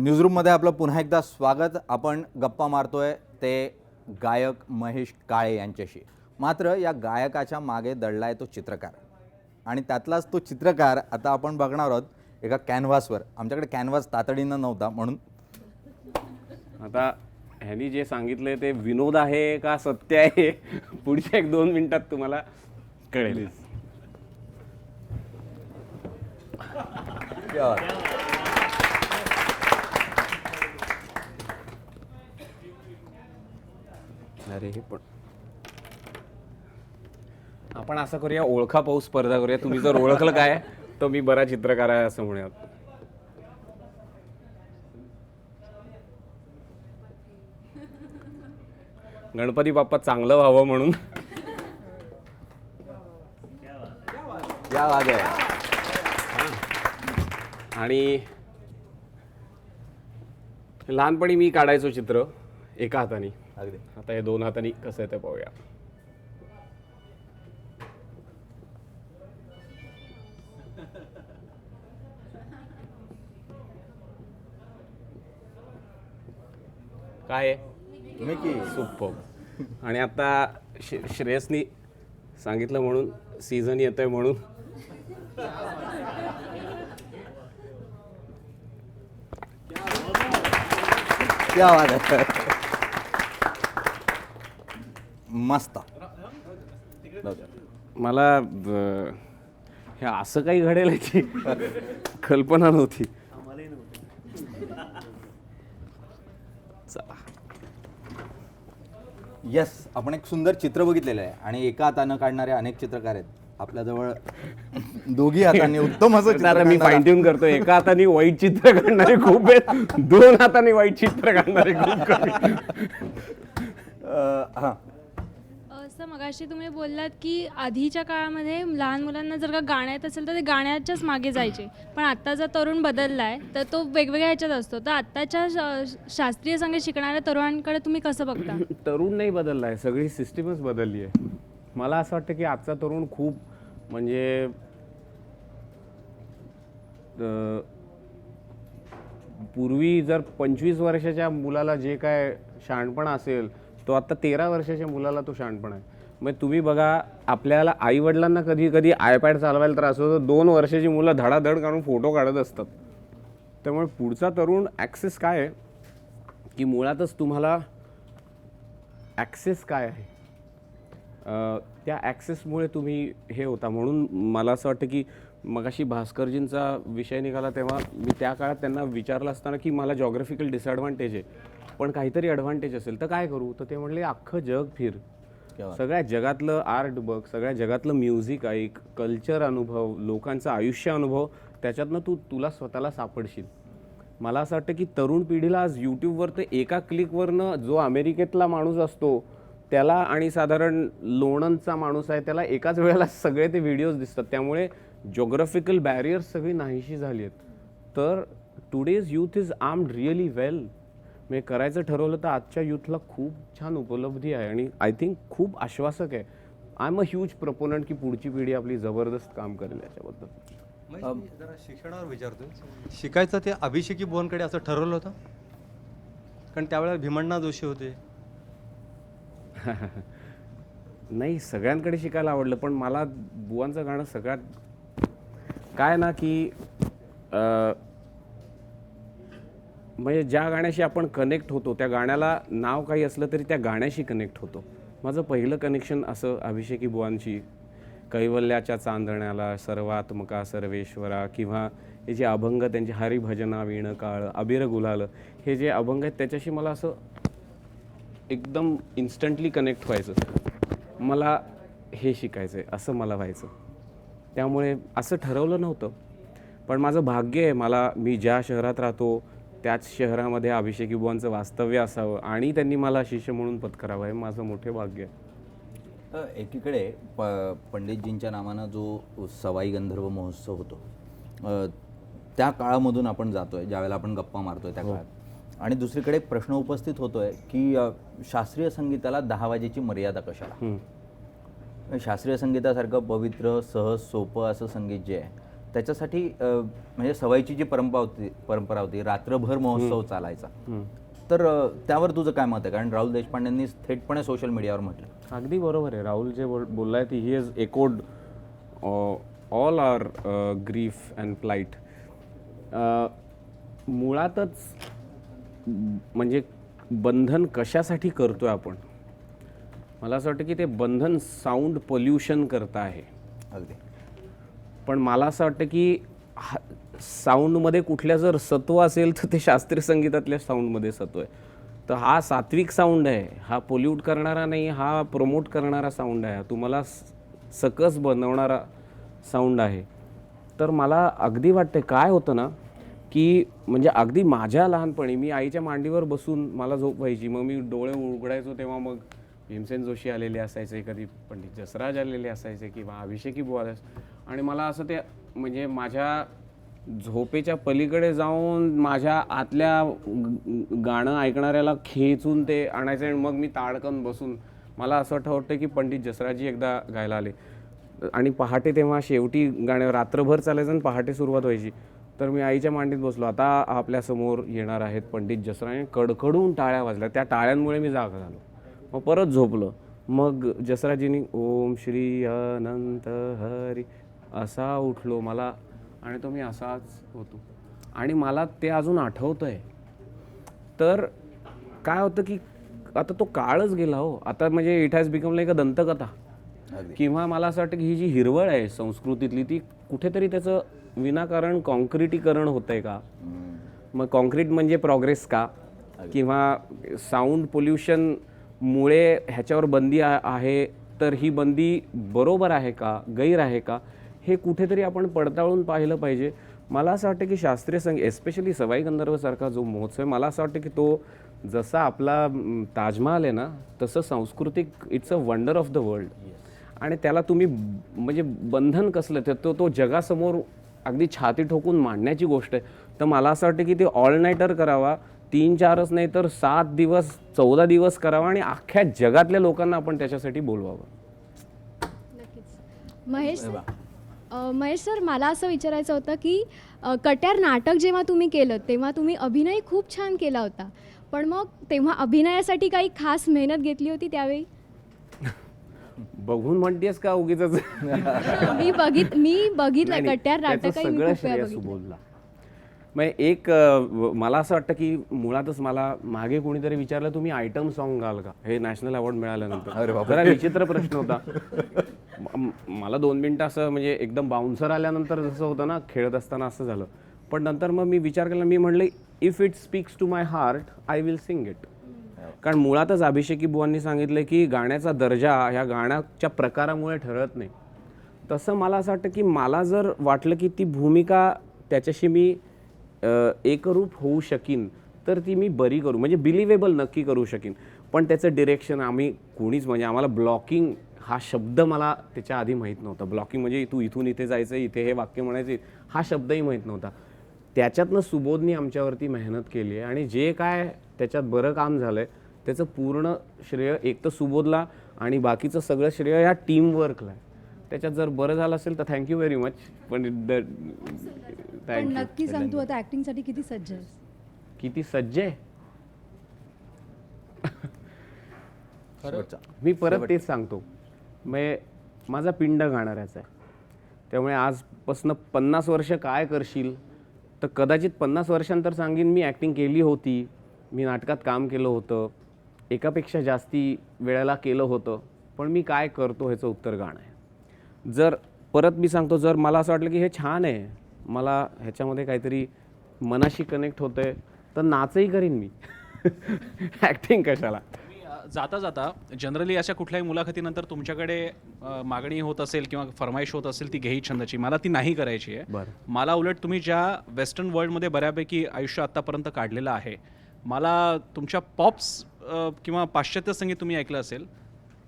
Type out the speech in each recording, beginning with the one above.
न्यूजरूममध्ये आपलं पुन्हा एकदा स्वागत. आपण गप्पा मारतोय ते गायक महेश काळे यांच्याशी. मात्र या गायकाच्या मागे दडलाय तो चित्रकार, आणि त्यातलाच तो चित्रकार आता आपण बघणार आहोत एका कॅनव्हासवर. आमच्याकडे कॅनव्हास तातडीनं नव्हता म्हणून आता ह्यांनी जे सांगितले ते विनोद आहे का सत्य आहे पुढच्या 1-2 मिनिटात तुम्हाला कळेल. अरे हे पण आपण असं करूया, ओळखा पाऊस स्पर्धा करूया. तुम्ही जर ओळखलं काय तर मी बरा चित्रकार आहे असं म्हणूयात. गणपती बाप्पा चांगलं व्हावं म्हणून. या वागे आणि लहानपणी मी काढायचो चित्र एका हाताने. अगदी आता हे 2 हातांनी कसं आहे ते पाहूया. काय आहे मी की सुपर. आणि आता श्रेयसनी सांगितलं म्हणून सीझन येतोय म्हणून क्या बात आहे. मस्त. मला हे असं काही घडेल याची कल्पना नव्हती. चला, येस, आपण एक सुंदर चित्र बघितलेलं आहे आणि एका हातानं काढणारे अनेक चित्रकार आहेत आपल्याजवळ. दोघी हातांनी उत्तम असं चित्र आता मी काढणारा. फाईन ट्यून करतो. एका हाताने वाईट चित्र काढणारे खूप आहेत, 2 हाताने वाईट चित्र काढणारे खूप कमी. हां, असं मगाशी तुम्ही बोललात की आधीच्या काळामध्ये लहान मुलांना जर का गाणं येत असेल तर ते गाण्याच्याच मागे जायचे, पण आत्ताचा तरुण बदलला आहे तर तो वेगवेगळ्या ह्याच्यात असतो. तर आत्ताच्या शास्त्रीय संगीत शिकणाऱ्या तरुणांकडे तुम्ही कसं बघता? तरुण नाही बदलला आहे, सगळी सिस्टीमच बदलली आहे. मला असं वाटतं की आजचा तरुण खूप म्हणजे पूर्वी जर 25 वर्षाच्या मुलाला जे काय शहाणपण असेल तो आता 13 वर्षाच्या मुलाला तो शहाणपण आहे. मग तुम्ही बघा, आपल्याला आईवडिलांना कधी कधी आयपॅड चालवायला त्रास होतो, 2 वर्षाची मुलं धडाधड काढून फोटो काढत असतात. त्यामुळे पुढचा तरुण ॲक्सेस काय आहे की मुळातच तुम्हाला ॲक्सेस काय आहे त्या ॲक्सेसमुळे तुम्ही हे होता. म्हणून मला असं वाटतं की मगाशी भास्करजींचा विषय निघाला तेव्हा मी त्या काळात त्यांना विचारलं असताना की मला जॉग्राफिकल डिसॲडव्हान्टेज आहे पण काहीतरी ॲडव्हान्टेज असेल तर काय करू. तर ते म्हणले अख्खं जग फिर, सगळ्या जगातलं आर्ट बघ, सगळ्या जगातलं म्युझिक ऐक, कल्चर अनुभव, लोकांचा आयुष्य अनुभव, त्याच्यातनं तुला स्वतःला सापडशील. मला असं वाटतं की तरुण पिढीला आज यूट्यूबवर ते एका क्लिकवरनं जो अमेरिकेतला माणूस असतो त्याला आणि साधारण लोणंदचा माणूस आहे त्याला एकाच वेळेला सगळे ते व्हिडिओज दिसतात. त्यामुळे जॉग्राफिकल बॅरियर्स सगळी नाहीशी झाली आहेत. तर today's youth is armed really well. म्हणजे करायचं ठरवलं तर आजच्या यूथला खूप छान उपलब्धी आहे आणि आय थिंक खूप आश्वासक आहे. आय एम अ ह्यूज प्रपोनंट की पुढची पिढी आपली जबरदस्त काम करेल याच्याबद्दल. जरा शिक्षणावर विचारतोय, शिकायचं ते अभिषेकी बुवांकडे असं ठरवलं होतं? कारण त्यावेळेला भीमण्णा जोशी होते. नाही, सगळ्यांकडे शिकायला आवडलं पण मला बुवांचं गाणं सगळ्यात काय ना की म्हणजे ज्या गाण्याशी आपण कनेक्ट होतो त्या गाण्याला नाव काही असलं तरी त्या गाण्याशी कनेक्ट होतो. माझं पहिलं कनेक्शन असं अभिषेकी बुवांशी, कैवल्याच्या चांदण्याला, सर्वात्मका सर्वेश्वरा, किंवा हे जे अभंग त्यांचे हरिभजना वीण काळ, अबीर गुलाल, हे जे अभंग आहेत त्याच्याशी मला असं एकदम इन्स्टंटली कनेक्ट व्हायचं. मला हे शिकायचं आहे असं मला व्हायचं. त्यामुळे असं ठरवलं नव्हतं पण माझं भाग्य आहे, मी ज्या शहरात राहतो त्याच शहरामध्ये अभिषेकी बुवांचं वास्तव्य असावं आणि त्यांनी मला शिष्य म्हणून पत्करावं, हे माझं मोठे भाग्य आहे. एकीकडे पंडितजींच्या नावानं जो सवाई गंधर्व महोत्सव होतो त्या काळामधून आपण जातोय, ज्यावेळेला आपण गप्पा मारतोय त्या काळात. आणि दुसरीकडे एक प्रश्न उपस्थित होतोय की शास्त्रीय संगीताला 10 वाजेची मर्यादा कशाला. शास्त्रीय संगीतासारखं पवित्र, सहज, सोपं असं संगीत जे आहे त्याच्यासाठी म्हणजे सवाईची जी परंपरा होती रात्रभर महोत्सव चालायचा. तर त्यावर तुझं काय मत आहे? कारण राहुल देशपांडेंनी थेटपणे सोशल मीडियावर म्हटलं. अगदी बरोबर आहे. राहुल जे बोललाय ती he has echoed all our grief and plight. मुळातच म्हणजे बंधन कशासाठी करतोय आपण? मला असं वाटतं की ते बंधन साऊंड पोल्युशन करता आहे. अगदी. पण मला असं वाटतं की साऊंडमध्ये कुठल्या जर सत्व असेल तर ते शास्त्रीय संगीतातल्या साऊंडमध्ये सत्व आहे. तर हा सात्विक साऊंड आहे, हा पोल्यूट करणारा नाही, हा प्रमोट करणारा साऊंड आहे, तुम्हाला सकस बनवणारा साऊंड आहे. तर मला अगदी वाटतं काय होतं ना की म्हणजे अगदी माझ्या लहानपणी मी आईच्या मांडीवर बसून मला झोप व्हायची, मग मी डोळे उघडायचो तेव्हा मग भीमसेन जोशी आलेले असायचे, कधी पंडित जसराज आलेले असायचे किंवा अभिषेकी बुवा, आणि मला असं ते म्हणजे माझ्या झोपेच्या पलीकडे जाऊन माझ्या आतल्या गाणं ऐकणाऱ्याला खेचून ते आणायचं आणि मग मी ताडकन बसून मला असं वाटतं की पंडित जसराजी एकदा गायला आले आणि पहाटे तेव्हा शेवटी गाणं रात्रभर चालायचं आणि पहाटे सुरुवात व्हायची. तर मी आईच्या मांडीत बसलो, आता आपल्यासमोर येणार आहेत पंडित जसराज, कडकडून टाळ्या वाजल्या. त्या टाळ्यांमुळे मी जागा झालो. मग परत झोपलो. मग जसराजींनी ओम श्री अनंत हरी असा उठलो मला, आणि तो मी असाच होतो आणि मला ते अजून आठवतं आहे. तर काय होतं की आता तो काळच गेला हो. आता म्हणजे it has become like a दंतकथा. किंवा मला असं वाटतं की ही जी हिरवळ आहे संस्कृतीतली ती कुठेतरी त्याचं विनाकारण कॉन्क्रिटीकरण होतं आहे का? मग कॉन्क्रीट म्हणजे प्रोग्रेस का? किंवा साऊंड पोल्युशनमुळे ह्याच्यावर बंदी आहे, तर ही बंदी बरोबर आहे का, गैर आहे का, हे कुठेतरी आपण पडताळून पाहिलं पाहिजे. मला असं वाटतं की शास्त्रीय संगीत एस्पेशली सवाई गंधर्वसारखा जो महोत्सव आहे, मला असं वाटतं की तो जसा आपला ताजमहाल आहे ना, तसं सांस्कृतिक it's a wonder of the world. आणि त्याला तुम्ही म्हणजे बंधन कसलं तो जगासमोर अगदी छाती ठोकून मांडण्याची गोष्ट आहे. तर मला असं वाटतं की ते ऑल नाईटर करावा, 3-4च नाही तर 7 दिवस 14 दिवस करावा आणि अख्ख्या जगातल्या लोकांना आपण त्याच्यासाठी बोलवावं. महेश सर, मला असं विचारायचं होतं की कट्यार नाटक जेव्हा तुम्ही केलं तेव्हा तुम्ही अभिनय खूप छान केला होता, पण मग तेव्हा अभिनयासाठी काही खास मेहनत घेतली होती त्यावेळी? बघून म्हणतेस का उगीच? मी बघितलं कट्यार नाटकही मी खूप वेळा बघितलं. सुबोधला मग एक मला असं वाटतं की मुळातच मला मागे कोणीतरी विचारलं तुम्ही आयटम सॉन्ग गाल का, हे नॅशनल अवॉर्ड मिळाल्यानंतर. जरा विचित्र प्रश्न होता. मला 2 मिनिटं असं म्हणजे एकदम बाउन्सर आल्यानंतर जसं होतं ना खेळत असताना असं झालं. पण नंतर मग मी विचार केला, मी म्हणले if it speaks to my heart I will sing it. कारण मुळातच अभिषेकी बुवांनी सांगितलं की गाण्याचा दर्जा ह्या गाण्याच्या प्रकारामुळे ठरत नाही. तसं मला असं वाटतं की मला जर वाटलं की ती भूमिका त्याच्याशी मी एकरूप होऊ शकीन तर ती मी बरी करू, म्हणजे बिलिव्हेबल नक्की करू शकीन. पण त्याचं डिरेक्शन आम्ही कोणीच म्हणजे आम्हाला ब्लॉकिंग हा शब्द मला त्याच्या आधी माहीत नव्हता. ब्लॉकिंग म्हणजे तू इथून इथे जायचं, इथे हे वाक्य म्हणायचे, हा शब्दही माहीत नव्हता. त्याच्यातनं सुबोधनी आमच्यावरती मेहनत केली आहे आणि जे काय त्याच्यात बरं काम झालं आहे त्याचं पूर्ण श्रेय एक तर सुबोधला आणि बाकीचं सगळं श्रेय ह्या टीमवर्कला आहे. त्याच्यात जर बरं झालं असेल तर थँक्यू व्हेरी मच. पण नक्की सांग, तू आता ऍक्टिंगसाठी किती सज्ज आहेस? किती सज्ज आहे मी परत तेच सांगतो. माझा पिंड गाणाऱ्याचा आहे, त्यामुळे आजपासून 50 वर्ष काय करशील तर कदाचित 50 वर्षांतर सांगेन मी ॲक्टिंग केली होती, मी नाटकात काम केलं होतं, एकापेक्षा जास्ती वेळेला केलं होतं, पण मी काय करतो ह्याचं उत्तर गाणं आहे. जर परत मी सांगतो, जर मला असं वाटलं की हे छान आहे, मला ह्याच्यामध्ये काहीतरी मनाशी कनेक्ट होतं आहे, तर नाचही करीन मी. ॲक्टिंग कशाला. जाता जाता जनरली अशा कुठल्याही मुलाखतीनंतर तुमच्याकडे मागणी होत असेल किंवा फरमाईश होत असेल ती घेई छंदाची, मला ती नाही करायची आहे. मला उलट तुम्ही ज्या वेस्टर्न वर्ल्डमध्ये बऱ्यापैकी आयुष्य आत्तापर्यंत काढलेलं आहे, मला तुमच्या पॉप्स किंवा पाश्चात्य संगीत तुम्ही ऐकलं असेल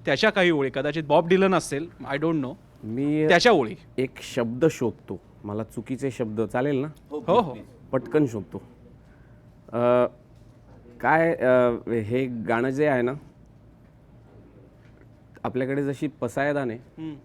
त्याच्या काही ओळी, कदाचित बॉब डिलन असेल, आय डोंट नो, मी त्याच्या ओळी एक शब्द शोधतो, मला चुकीचे शब्द चालेल ना? हो हो, पटकन शोधतो. काय हे गाणं जे आहे ना, आपल्याकडे जशी पसायदान आहे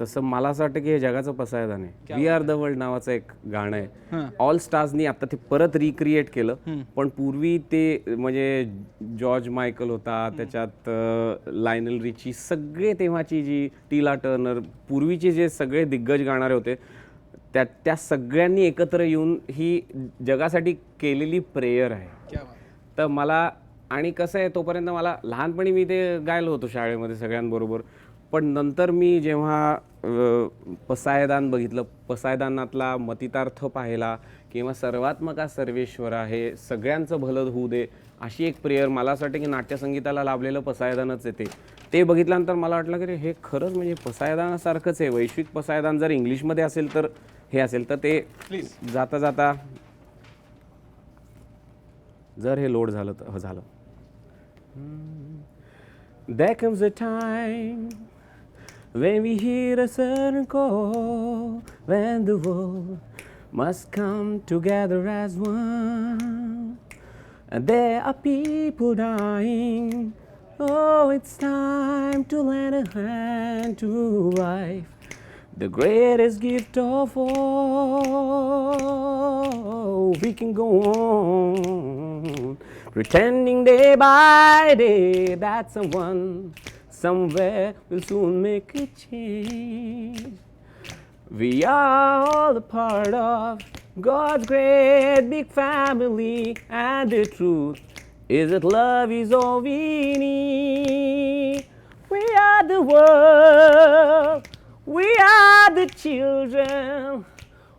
तसं मला असं वाटतं की हे जगाचं पसायदान आहे. वी आर द वर्ल्ड नावाचं एक गाणं आहे. ऑल स्टार्सनी आता ते परत रिक्रिएट केलं, पण पूर्वी ते म्हणजे जॉर्ज मायकल होता, त्याच्यात लायनल रिची, सगळे तेव्हाची जी टीला टर्नर, पूर्वीचे जे सगळे दिग्गज गाणारे होते, त्या सगळ्यांनी एकत्र येऊन ही जगासाठी केलेली प्रेयर आहे. तर मला, आणि कसं आहे, तोपर्यंत मला लहानपणी मी ते गायलो होतो शाळेमध्ये सगळ्यांबरोबर, पण नंतर मी जेव्हा पसायदान बघितलं, पसायदानातला मतितार्थ पाहिला, किंवा सर्वात्मका सर्वेश्वरा, हे सगळ्यांचं भलं होऊ दे, अशी एक प्रेयर, मला असं वाटतं की नाट्यसंगीताला लाभलेलं पसायदानच आहे ते बघितल्यानंतर मला वाटलं की हे खरंच म्हणजे पसायदानासारखंच आहे. वैश्विक पसायदान जर इंग्लिशमध्ये असेल तर हे असेल तर ते जाता जाता जर हे लोड झालं तर झालं. There comes a time when we hear a certain call, when the world must come together as one. And there are people dying. Oh, it's time to lend a hand to life, the greatest gift of all. We can go on pretending day by day that someone somewhere will soon make a change. We are all a part of God's great big family, and the truth is that love is all we need. We are the world, we are the children,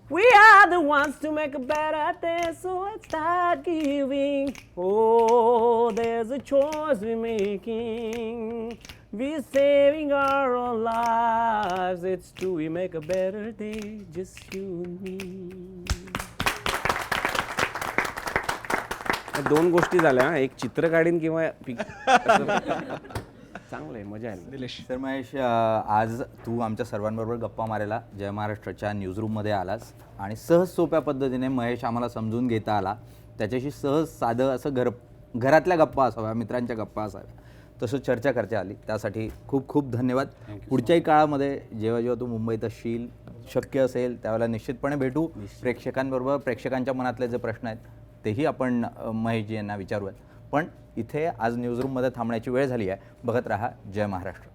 we are the ones to make a better day, so let's start giving. Oh, there's a choice we're making. We're saving our own lives. It's true, we make a better day, just you and me. दोन गोष्टी झाल्या, एक चित्र काढीन किंवा चांगलं आहे, मजा आली. निलेश, तर महेश, आज तू आमच्या सर्वांबरोबर गप्पा मारायला जय महाराष्ट्राच्या न्यूजरूममध्ये आलास आणि सहज सोप्या पद्धतीने महेश आम्हाला समजून घेता आला. त्याच्याशी सहज साधं असं घरातल्या गप्पा असाव्या, मित्रांच्या गप्पा असाव्या, तसं चर्चा आली. त्यासाठी खूप खूप धन्यवाद. पुढच्याही काळामध्ये जेव्हा जेव्हा तू मुंबईत असशील, शक्य असेल त्यावेळेला निश्चितपणे भेटू. प्रेक्षकांबरोबर प्रेक्षकांच्या मनातले जे प्रश्न आहेत तेही आपण महेशजी यांना विचारूयात. पण इथे आज न्यूजरूममध्ये थांबण्याची वेळ झाली आहे. बघत राहा जय महाराष्ट्र.